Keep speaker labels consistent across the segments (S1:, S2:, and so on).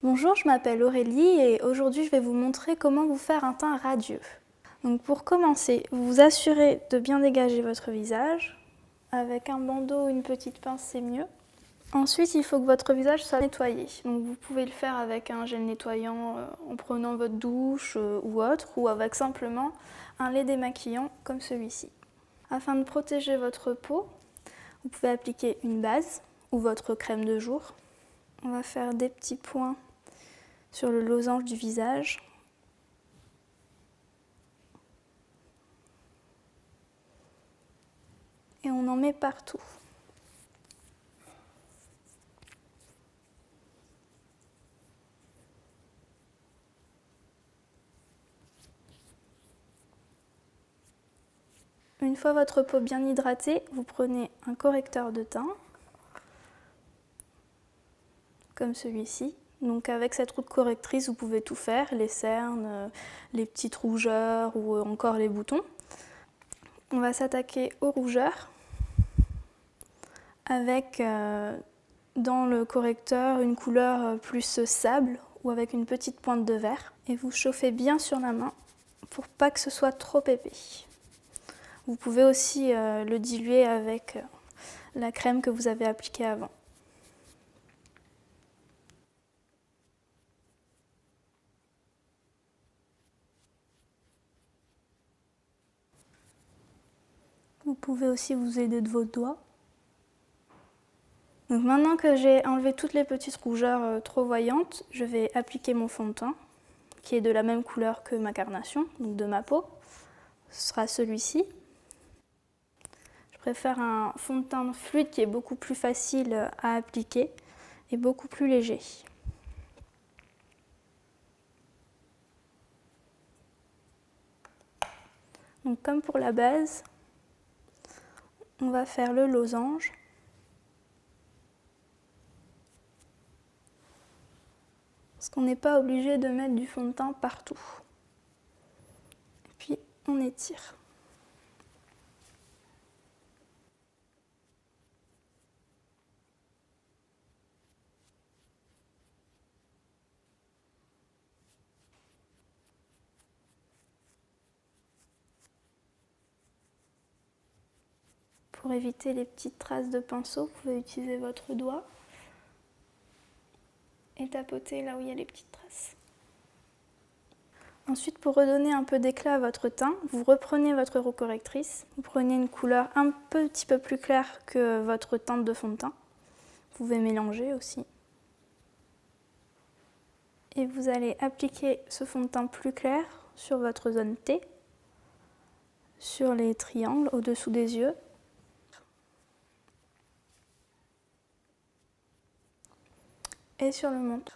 S1: Bonjour, je m'appelle Aurélie et aujourd'hui je vais vous montrer comment vous faire un teint radieux. Donc pour commencer, vous vous assurez de bien dégager votre visage. Avec un bandeau ou une petite pince, c'est mieux. Ensuite, il faut que votre visage soit nettoyé. Donc vous pouvez le faire avec un gel nettoyant en prenant votre douche ou autre, ou avec simplement un lait démaquillant comme celui-ci. Afin de protéger votre peau, vous pouvez appliquer une base ou votre crème de jour. On va faire des petits points sur le losange du visage. Et on en met partout. Une fois votre peau bien hydratée, vous prenez un correcteur de teint, comme celui-ci. Donc avec cette route correctrice, vous pouvez tout faire, les cernes, les petites rougeurs ou encore les boutons. On va s'attaquer aux rougeurs avec dans le correcteur une couleur plus sable ou avec une petite pointe de vert. Et vous chauffez bien sur la main pour pas que ce soit trop épais. Vous pouvez aussi le diluer avec la crème que vous avez appliquée avant. Vous pouvez aussi vous aider de vos doigts. Donc maintenant que j'ai enlevé toutes les petites rougeurs trop voyantes, je vais appliquer mon fond de teint, qui est de la même couleur que ma carnation, donc de ma peau. Ce sera celui-ci. Je préfère un fond de teint fluide qui est beaucoup plus facile à appliquer et beaucoup plus léger. Donc comme pour la base, on va faire le losange. Parce qu'on n'est pas obligé de mettre du fond de teint partout. Et puis on étire. Pour éviter les petites traces de pinceau, vous pouvez utiliser votre doigt et tapoter là où il y a les petites traces. Ensuite, pour redonner un peu d'éclat à votre teint, vous reprenez votre roue correctrice, vous prenez une couleur un petit peu plus claire que votre teinte de fond de teint. Vous pouvez mélanger aussi. Et vous allez appliquer ce fond de teint plus clair sur votre zone T, sur les triangles au-dessous des yeux. Et sur le menton.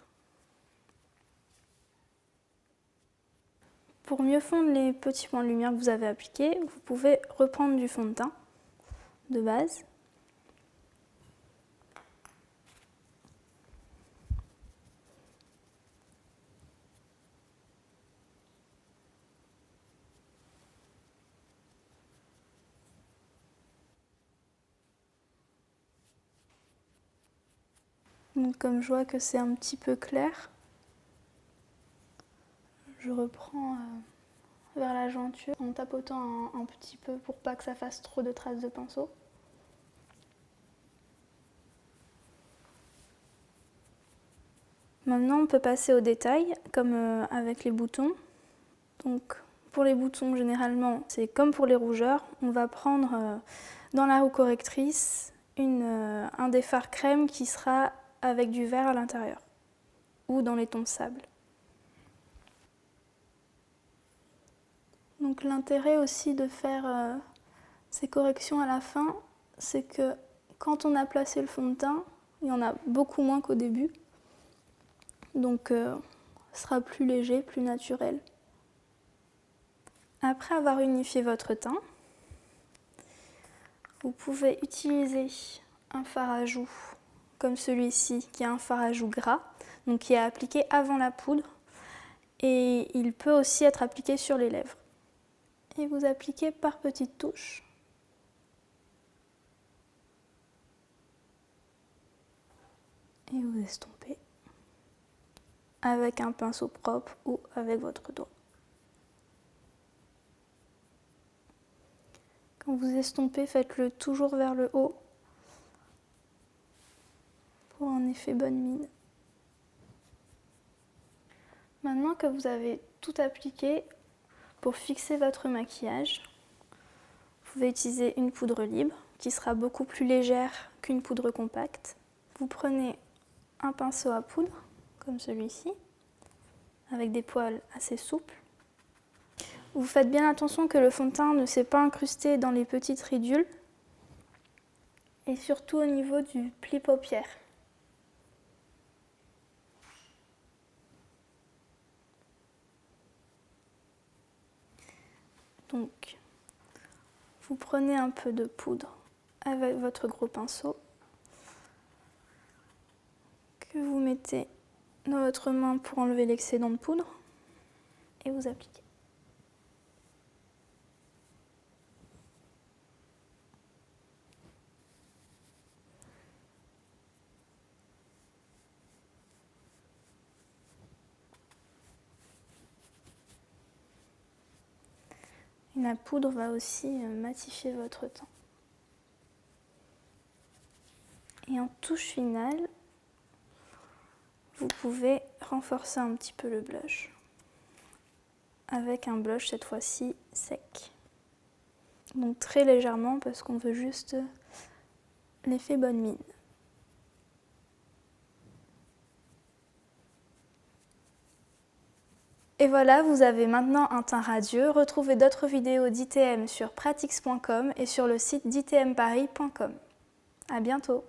S1: Pour mieux fondre les petits points de lumière que vous avez appliqués, vous pouvez reprendre du fond de teint de base. Donc comme je vois que c'est un petit peu clair, je reprends vers la jointure en tapotant un petit peu pour pas que ça fasse trop de traces de pinceau. Maintenant on peut passer aux détails comme avec les boutons. Donc pour les boutons généralement c'est comme pour les rougeurs, on va prendre dans la roue correctrice un des fards crème qui sera avec du vert à l'intérieur ou dans les tons sable. Donc l'intérêt aussi de faire ces corrections à la fin, c'est que quand on a placé le fond de teint, il y en a beaucoup moins qu'au début. Donc ce sera plus léger, plus naturel. Après avoir unifié votre teint, vous pouvez utiliser un fard à joues comme celui-ci, qui est un fard à joues gras, donc qui est appliqué avant la poudre. Et il peut aussi être appliqué sur les lèvres. Et vous appliquez par petites touches. Et vous estompez. avec un pinceau propre ou avec votre doigt. Quand vous estompez, faites-le toujours vers le haut pour un effet bonne mine. Maintenant que vous avez tout appliqué, pour fixer votre maquillage, vous pouvez utiliser une poudre libre qui sera beaucoup plus légère qu'une poudre compacte. Vous prenez un pinceau à poudre, comme celui-ci, avec des poils assez souples. Vous faites bien attention que le fond de teint ne s'est pas incrusté dans les petites ridules et surtout au niveau du pli paupière. Donc, vous prenez un peu de poudre avec votre gros pinceau que vous mettez dans votre main pour enlever l'excédent de poudre et vous appliquez. Et la poudre va aussi matifier votre teint. Et en touche finale, vous pouvez renforcer un petit peu le blush avec un blush cette fois-ci sec. Donc très légèrement parce qu'on veut juste l'effet bonne mine. Et voilà, vous avez maintenant un teint radieux. Retrouvez d'autres vidéos d'ITM sur pratix.com et sur le site d'itmparis.com. À bientôt!